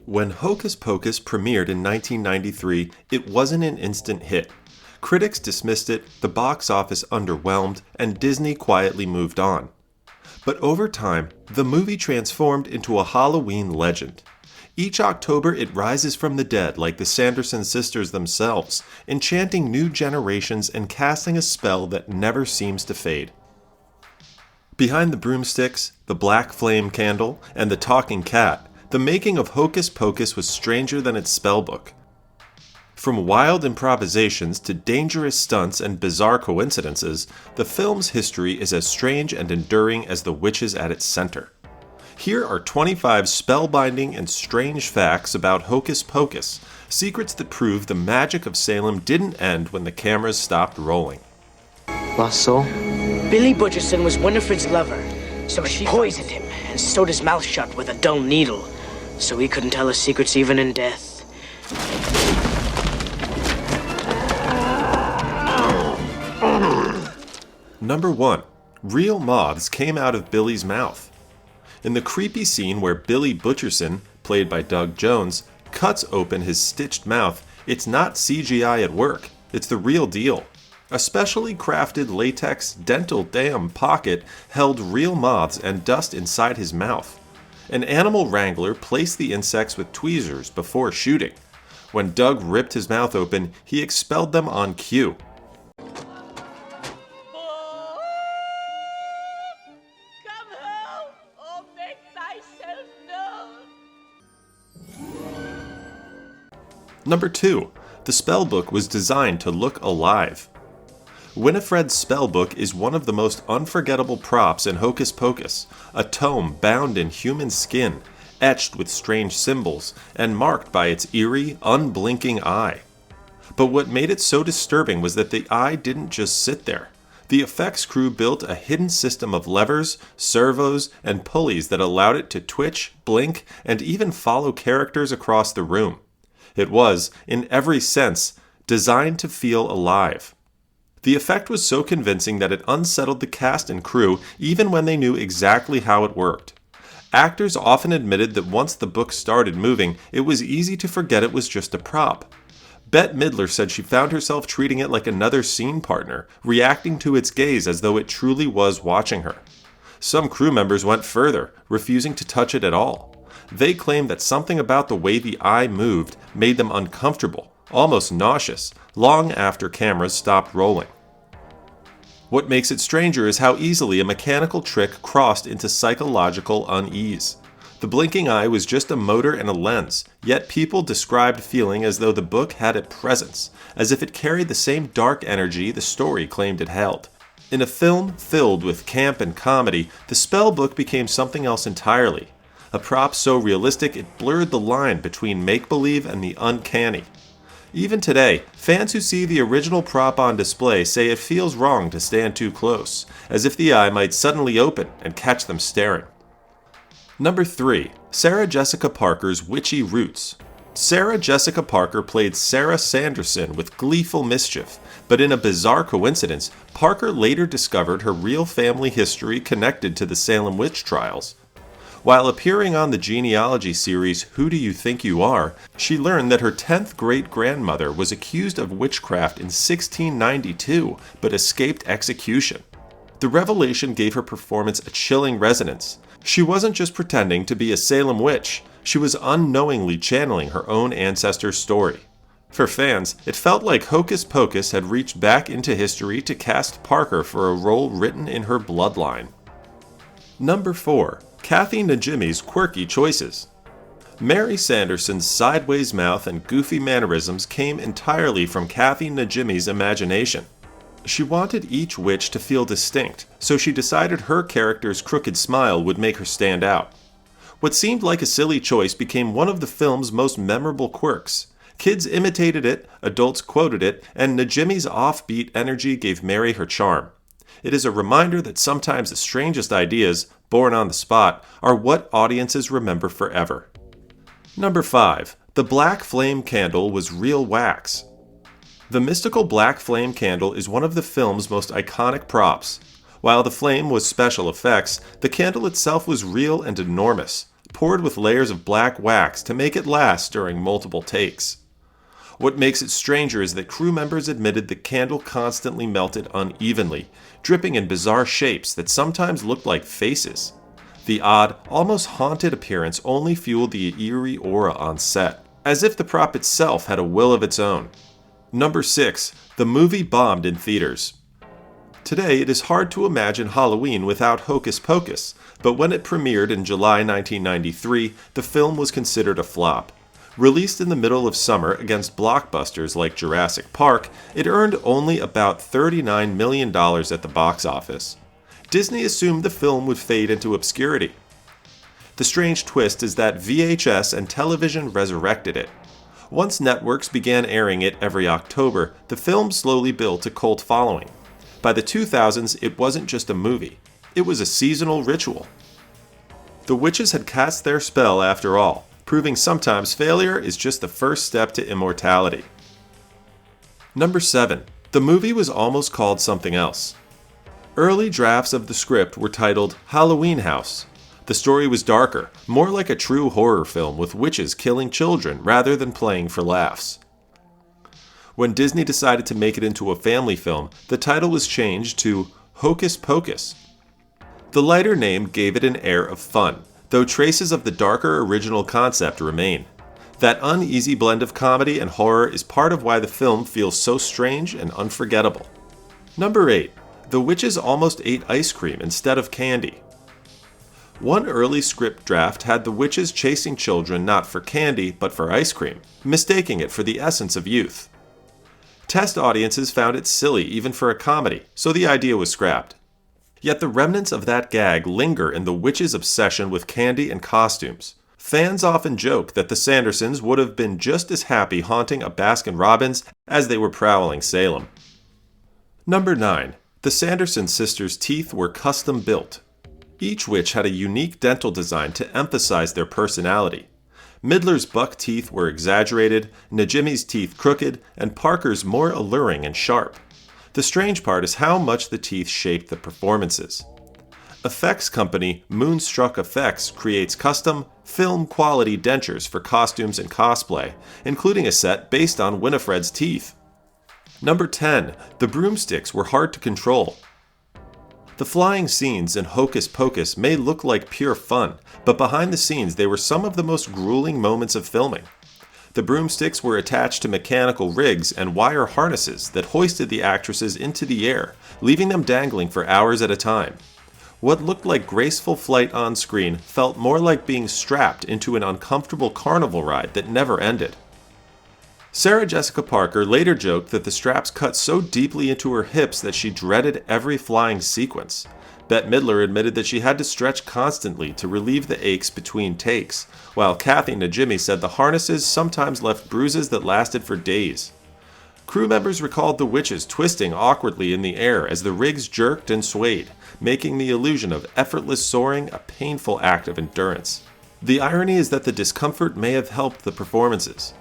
When Hocus Pocus premiered in 1993, it wasn't an instant hit. Critics dismissed it, the box office underwhelmed, and Disney quietly moved on. But over time, the movie transformed into a Halloween legend. Each October, it rises from the dead like the Sanderson sisters themselves, enchanting new generations and casting a spell that never seems to fade. Behind the broomsticks, the black flame candle, and the talking cat, the making of Hocus Pocus was stranger than its spellbook. From wild improvisations to dangerous stunts and bizarre coincidences, the film's history is as strange and enduring as the witches at its center. Here are 25 spellbinding and strange facts about Hocus Pocus, secrets that prove the magic of Salem didn't end when the cameras stopped rolling. Lost soul? Billy Butcherson was Winifred's lover, so she poisoned him and sewed his mouth shut with a dull needle, so he couldn't tell her secrets even in death. Number 1. Real moths came out of Billy's mouth. In the creepy scene where Billy Butcherson, played by Doug Jones, cuts open his stitched mouth, it's not CGI at work, it's the real deal. A specially crafted latex dental dam pocket held real moths and dust inside his mouth. An animal wrangler placed the insects with tweezers before shooting. When Doug ripped his mouth open, he expelled them on cue. Number 2. The spellbook was designed to look alive. Winifred's spellbook is one of the most unforgettable props in Hocus Pocus, a tome bound in human skin, etched with strange symbols, and marked by its eerie, unblinking eye. But what made it so disturbing was that the eye didn't just sit there. The effects crew built a hidden system of levers, servos, and pulleys that allowed it to twitch, blink, and even follow characters across the room. It was, in every sense, designed to feel alive. The effect was so convincing that it unsettled the cast and crew even when they knew exactly how it worked. Actors often admitted that once the book started moving, it was easy to forget it was just a prop. Bette Midler said she found herself treating it like another scene partner, reacting to its gaze as though it truly was watching her. Some crew members went further, refusing to touch it at all. They claimed that something about the way the eye moved made them uncomfortable, almost nauseous, long after cameras stopped rolling. What makes it stranger is how easily a mechanical trick crossed into psychological unease. The blinking eye was just a motor and a lens, yet people described feeling as though the book had a presence, as if it carried the same dark energy the story claimed it held. In a film filled with camp and comedy, the spellbook became something else entirely. A prop so realistic it blurred the line between make-believe and the uncanny. Even today, fans who see the original prop on display say it feels wrong to stand too close, as if the eye might suddenly open and catch them staring. Number 3. Sarah Jessica Parker's witchy roots. Sarah Jessica Parker played Sarah Sanderson with gleeful mischief, but in a bizarre coincidence, Parker later discovered her real family history connected to the Salem witch trials. While appearing on the genealogy series Who Do You Think You Are, she learned that her 10th great-grandmother was accused of witchcraft in 1692 but escaped execution. The revelation gave her performance a chilling resonance. She wasn't just pretending to be a Salem witch, she was unknowingly channeling her own ancestor's story. For fans, it felt like Hocus Pocus had reached back into history to cast Parker for a role written in her bloodline. Number 4. Kathy Najimy's quirky choices. Mary Sanderson's sideways mouth and goofy mannerisms came entirely from Kathy Najimy's imagination. She wanted each witch to feel distinct, so she decided her character's crooked smile would make her stand out. What seemed like a silly choice became one of the film's most memorable quirks. Kids imitated it, adults quoted it, and Najimy's offbeat energy gave Mary her charm. It is a reminder that sometimes the strangest ideas, born on the spot, are what audiences remember forever. Number 5. The black flame candle was real wax. The mystical black flame candle is one of the film's most iconic props. While the flame was special effects, the candle itself was real and enormous. poured with layers of black wax to make it last during multiple takes. What makes it stranger is that crew members admitted the candle constantly melted unevenly, dripping in bizarre shapes that sometimes looked like faces. The odd, almost haunted appearance only fueled the eerie aura on set, as if the prop itself had a will of its own. Number 6. The movie bombed in theaters. Today, it is hard to imagine Halloween without Hocus Pocus, but when it premiered in July 1993, the film was considered a flop. Released in the middle of summer against blockbusters like Jurassic Park, it earned only about $39 million at the box office. Disney assumed the film would fade into obscurity. The strange twist is that VHS and television resurrected it. Once networks began airing it every October, the film slowly built a cult following. By the 2000s, it wasn't just a movie. It was a seasonal ritual. The witches had cast their spell after all, proving sometimes failure is just the first step to immortality. Number 7. The movie was almost called something else. Early drafts of the script were titled Halloween House. The story was darker, more like a true horror film with witches killing children rather than playing for laughs. When Disney decided to make it into a family film, the title was changed to Hocus Pocus. The lighter name gave it an air of fun, though traces of the darker original concept remain. That uneasy blend of comedy and horror is part of why the film feels so strange and unforgettable. Number 8. The witches almost ate ice cream instead of candy. One early script draft had the witches chasing children not for candy but for ice cream, mistaking it for the essence of youth. Test audiences found it silly even for a comedy, so the idea was scrapped. Yet the remnants of that gag linger in the witches' obsession with candy and costumes. Fans often joke that the Sandersons would have been just as happy haunting a Baskin-Robbins as they were prowling Salem. Number 9. The Sanderson sisters' teeth were custom built. Each witch had a unique dental design to emphasize their personality. Midler's buck teeth were exaggerated, Najimy's teeth crooked, and Parker's more alluring and sharp. The strange part is how much the teeth shaped the performances. Effects company Moonstruck Effects creates custom, film-quality dentures for costumes and cosplay, including a set based on Winifred's teeth. Number 10. The broomsticks were hard to control. The flying scenes in Hocus Pocus may look like pure fun, but behind the scenes they were some of the most grueling moments of filming. The broomsticks were attached to mechanical rigs and wire harnesses that hoisted the actresses into the air, leaving them dangling for hours at a time. What looked like graceful flight on screen felt more like being strapped into an uncomfortable carnival ride that never ended. Sarah Jessica Parker later joked that the straps cut so deeply into her hips that she dreaded every flying sequence. Bette Midler admitted that she had to stretch constantly to relieve the aches between takes, while Kathy Najimy said the harnesses sometimes left bruises that lasted for days. Crew members recalled the witches twisting awkwardly in the air as the rigs jerked and swayed, making the illusion of effortless soaring a painful act of endurance. The irony is that the discomfort may have helped the performances.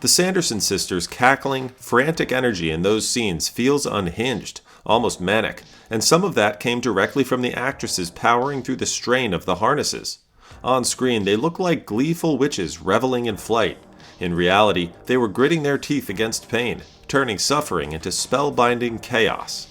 The Sanderson sisters' cackling, frantic energy in those scenes feels unhinged, almost manic, and some of that came directly from the actresses powering through the strain of the harnesses. On screen, they look like gleeful witches reveling in flight. In reality, they were gritting their teeth against pain, turning suffering into spellbinding chaos.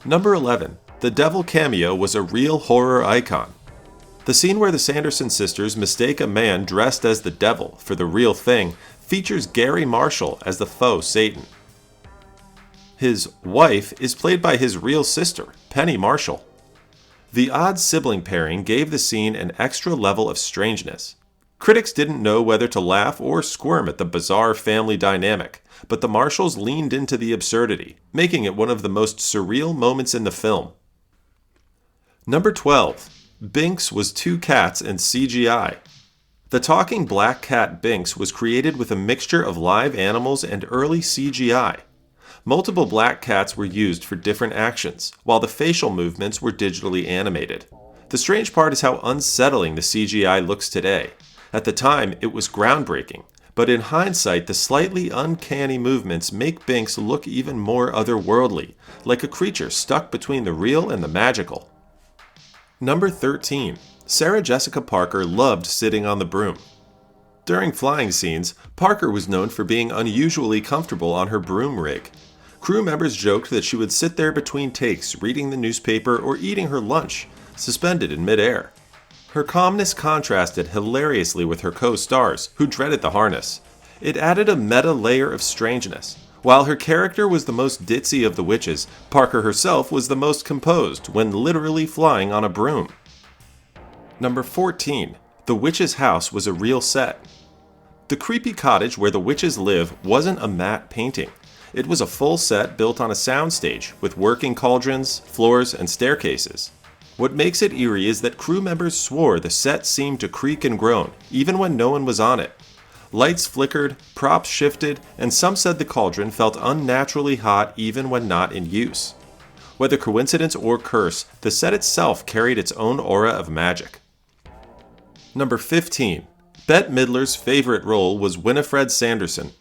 Number 11. The devil cameo was a real horror icon. The scene where the Sanderson sisters mistake a man dressed as the devil for the real thing features Gary Marshall as the faux Satan. His wife is played by his real sister, Penny Marshall. The odd sibling pairing gave the scene an extra level of strangeness. Critics didn't know whether to laugh or squirm at the bizarre family dynamic, but the Marshalls leaned into the absurdity, making it one of the most surreal moments in the film. Number 12. Binks was two cats and CGI. The talking black cat Binks was created with a mixture of live animals and early CGI. Multiple black cats were used for different actions, while the facial movements were digitally animated. The strange part is how unsettling the CGI looks today. At the time, it was groundbreaking, but in hindsight, the slightly uncanny movements make Binks look even more otherworldly, like a creature stuck between the real and the magical. Number 13. Sarah Jessica Parker loved sitting on the broom. During flying scenes, Parker was known for being unusually comfortable on her broom rig. Crew members joked that she would sit there between takes, reading the newspaper or eating her lunch, suspended in midair. Her calmness contrasted hilariously with her co-stars, who dreaded the harness. It added a meta layer of strangeness. While her character was the most ditzy of the witches, Parker herself was the most composed when literally flying on a broom. Number 14. The witch's house was a real set. The creepy cottage where the witches live wasn't a matte painting. It was a full set built on a soundstage with working cauldrons, floors, and staircases. What makes it eerie is that crew members swore the set seemed to creak and groan, even when no one was on it. Lights flickered, props shifted, and some said the cauldron felt unnaturally hot even when not in use. Whether coincidence or curse, the set itself carried its own aura of magic. Number 15. Bette Midler's favorite role was Winifred Sanderson.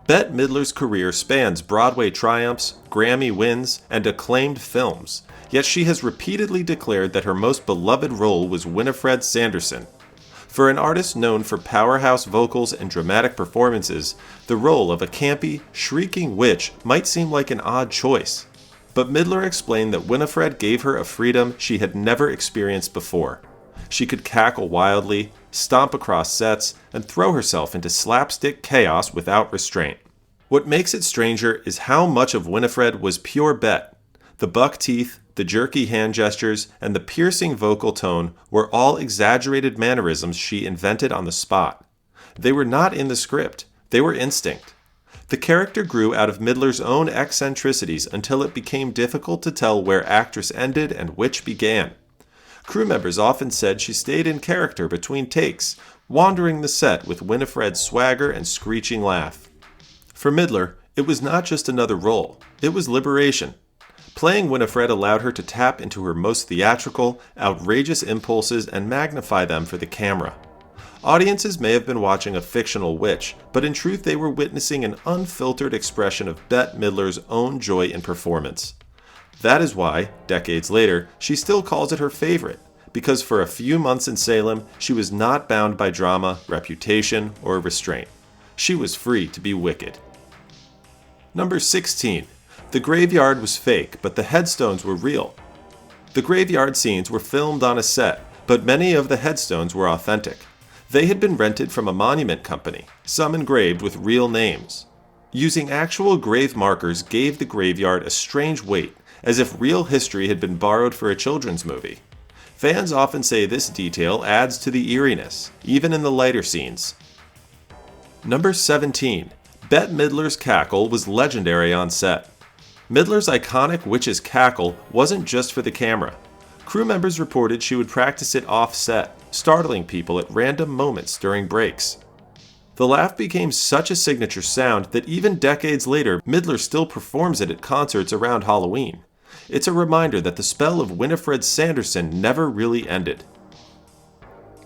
Bette Midler's career spans Broadway triumphs, Grammy wins, and acclaimed films, yet she has repeatedly declared that her most beloved role was Winifred Sanderson. For an artist known for powerhouse vocals and dramatic performances, the role of a campy, shrieking witch might seem like an odd choice. But Midler explained that Winifred gave her a freedom she had never experienced before. She could cackle wildly, stomp across sets, and throw herself into slapstick chaos without restraint. What makes it stranger is how much of Winifred was pure Bette. The buck teeth, the jerky hand gestures, and the piercing vocal tone were all exaggerated mannerisms she invented on the spot. They were not in the script, they were instinct. The character grew out of Midler's own eccentricities until it became difficult to tell where actress ended and witch began. Crew members often said she stayed in character between takes, wandering the set with Winifred's swagger and screeching laugh. For Midler, it was not just another role, it was liberation. Playing Winifred allowed her to tap into her most theatrical, outrageous impulses and magnify them for the camera. Audiences may have been watching a fictional witch, but in truth they were witnessing an unfiltered expression of Bette Midler's own joy in performance. That is why, decades later, she still calls it her favorite, because for a few months in Salem, she was not bound by drama, reputation, or restraint. She was free to be wicked. Number 16. The graveyard was fake, but the headstones were real. The graveyard scenes were filmed on a set, but many of the headstones were authentic. They had been rented from a monument company, some engraved with real names. Using actual grave markers gave the graveyard a strange weight, as if real history had been borrowed for a children's movie. Fans often say this detail adds to the eeriness, even in the lighter scenes. Number 17. Bette Midler's cackle was legendary on set. Midler's iconic witch's cackle wasn't just for the camera. Crew members reported she would practice it off-set, startling people at random moments during breaks. The laugh became such a signature sound that even decades later, Midler still performs it at concerts around Halloween. It's a reminder that the spell of Winifred Sanderson never really ended.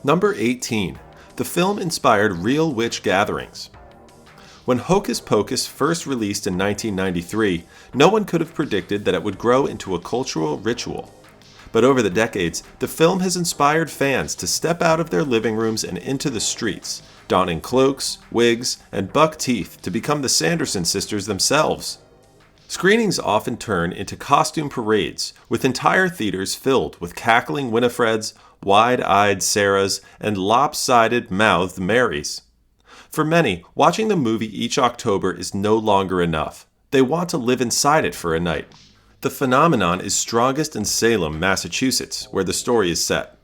Number 18. The film inspired real witch gatherings. When Hocus Pocus first released in 1993, no one could have predicted that it would grow into a cultural ritual. But over the decades, the film has inspired fans to step out of their living rooms and into the streets, donning cloaks, wigs, and buck teeth to become the Sanderson sisters themselves. Screenings often turn into costume parades, with entire theaters filled with cackling Winifreds, wide-eyed Sarahs, and lopsided-mouthed Marys. For many, watching the movie each October is no longer enough. They want to live inside it for a night. The phenomenon is strongest in Salem, Massachusetts, where the story is set.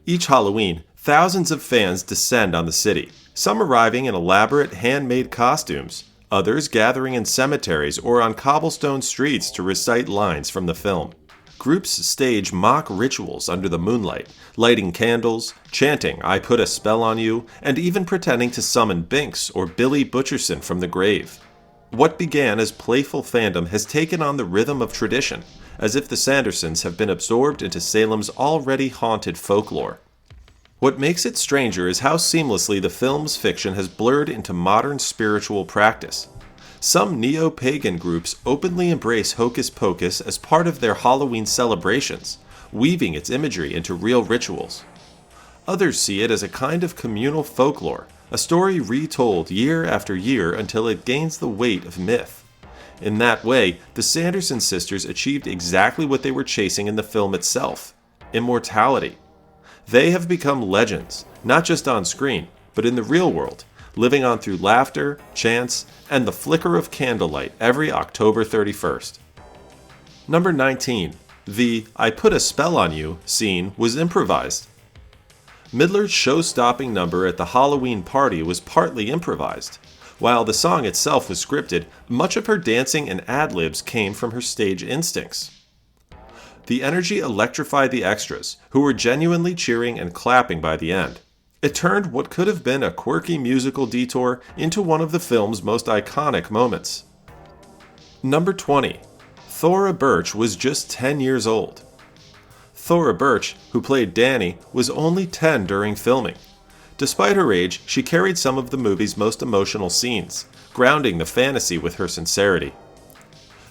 Each Halloween, thousands of fans descend on the city, some arriving in elaborate handmade costumes, others gathering in cemeteries or on cobblestone streets to recite lines from the film. Groups stage mock rituals under the moonlight, lighting candles, chanting "I put a spell on you," and even pretending to summon Binks or Billy Butcherson from the grave. What began as playful fandom has taken on the rhythm of tradition, as if the Sandersons have been absorbed into Salem's already haunted folklore. What makes it stranger is how seamlessly the film's fiction has blurred into modern spiritual practice. Some neo-pagan groups openly embrace Hocus Pocus as part of their Halloween celebrations, weaving its imagery into real rituals. Others see it as a kind of communal folklore, a story retold year after year until it gains the weight of myth. In that way, the Sanderson sisters achieved exactly what they were chasing in the film itself: immortality. They have become legends, not just on screen, but in the real world, living on through laughter, chants, and the flicker of candlelight every October 31st. Number 19. The "I Put a Spell on You" scene was improvised. Midler's show-stopping number at the Halloween party was partly improvised. While the song itself was scripted, much of her dancing and ad-libs came from her stage instincts. The energy electrified the extras, who were genuinely cheering and clapping by the end. It turned what could have been a quirky musical detour into one of the film's most iconic moments. Number 20. Thora Birch was just 10 years old. Thora Birch, who played Danny, was only 10 during filming. Despite her age, she carried some of the movie's most emotional scenes, grounding the fantasy with her sincerity.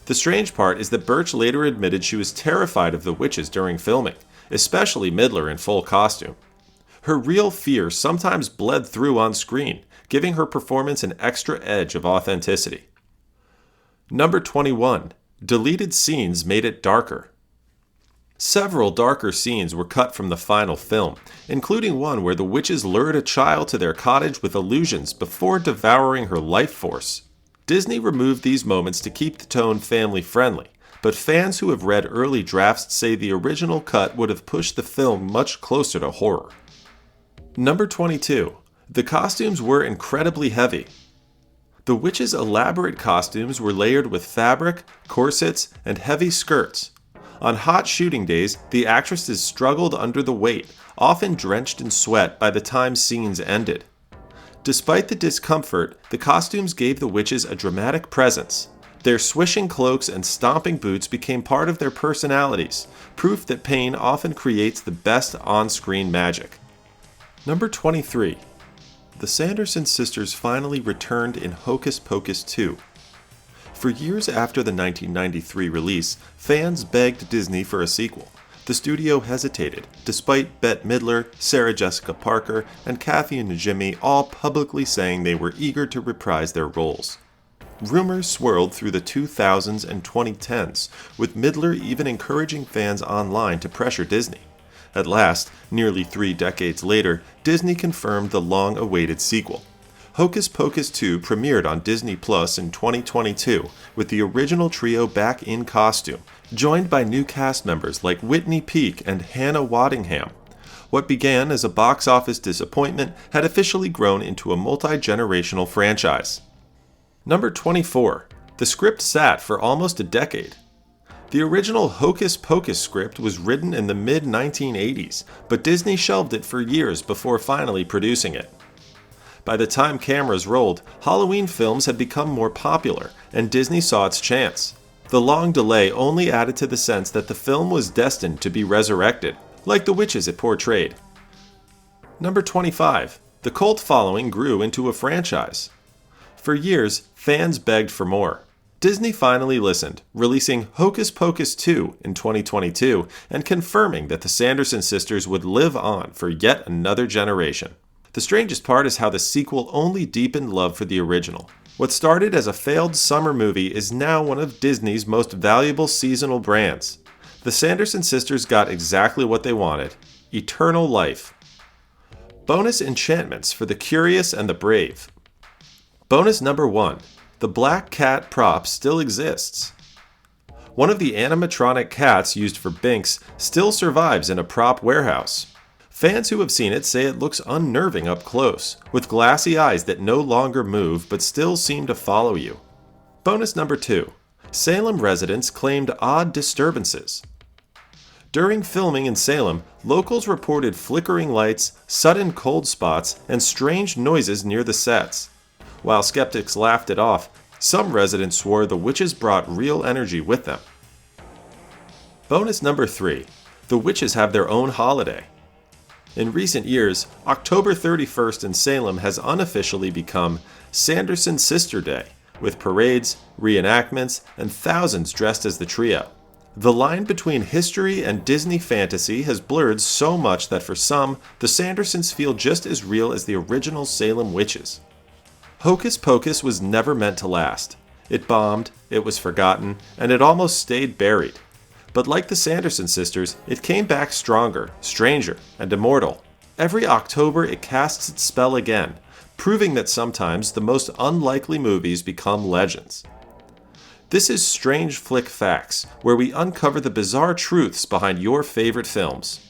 The strange part is that Birch later admitted she was terrified of the witches during filming, especially Midler in full costume. Her real fear sometimes bled through on screen, giving her performance an extra edge of authenticity. Number 21. Deleted scenes made it darker. Several darker scenes were cut from the final film, including one where the witches lured a child to their cottage with illusions before devouring her life force. Disney removed these moments to keep the tone family-friendly, but fans who have read early drafts say the original cut would have pushed the film much closer to horror. Number 22. The costumes were incredibly heavy. The witches' elaborate costumes were layered with fabric, corsets, and heavy skirts. On hot shooting days, the actresses struggled under the weight, often drenched in sweat by the time scenes ended. Despite the discomfort, the costumes gave the witches a dramatic presence. Their swishing cloaks and stomping boots became part of their personalities, proof that pain often creates the best on-screen magic. Number 23. The Sanderson sisters finally returned in Hocus Pocus 2. For years after the 1993 release, fans begged Disney for a sequel. The studio hesitated, despite Bette Midler, Sarah Jessica Parker, and Kathy and Najimy all publicly saying they were eager to reprise their roles. Rumors swirled through the 2000s and 2010s, with Midler even encouraging fans online to pressure Disney. At last, nearly 3 decades later, Disney confirmed the long-awaited sequel. Hocus Pocus 2 premiered on Disney Plus in 2022, with the original trio back in costume, joined by new cast members like Whitney Peak and Hannah Waddingham. What began as a box office disappointment had officially grown into a multi-generational franchise. Number 24. The script sat for almost a decade. The original Hocus Pocus script was written in the mid-1980s, but Disney shelved it for years before finally producing it. By the time cameras rolled, Halloween films had become more popular, and Disney saw its chance. The long delay only added to the sense that the film was destined to be resurrected, like the witches it portrayed. Number 25. The cult following grew into a franchise. For years, fans begged for more. Disney finally listened, releasing Hocus Pocus 2 in 2022 and confirming that the Sanderson sisters would live on for yet another generation. The strangest part is how the sequel only deepened love for the original. What started as a failed summer movie is now one of Disney's most valuable seasonal brands. The Sanderson sisters got exactly what they wanted: eternal life. Bonus enchantments for the curious and the brave. Bonus number 1. The black cat prop still exists. One of the animatronic cats used for Binks still survives in a prop warehouse. Fans who have seen it say it looks unnerving up close, with glassy eyes that no longer move but still seem to follow you. Bonus number 2. Salem residents claimed odd disturbances. During filming in Salem, locals reported flickering lights, sudden cold spots, and strange noises near the sets. While skeptics laughed it off, some residents swore the witches brought real energy with them. Bonus number 3. The witches have their own holiday. In recent years, October 31st in Salem has unofficially become Sanderson Sister Day, with parades, reenactments, and thousands dressed as the trio. The line between history and Disney fantasy has blurred so much that for some, the Sandersons feel just as real as the original Salem witches. Hocus Pocus was never meant to last. It bombed, it was forgotten, and it almost stayed buried. But like the Sanderson sisters, it came back stronger, stranger, and immortal. Every October it casts its spell again, proving that sometimes the most unlikely movies become legends. This is Strange Flick Facts, where we uncover the bizarre truths behind your favorite films.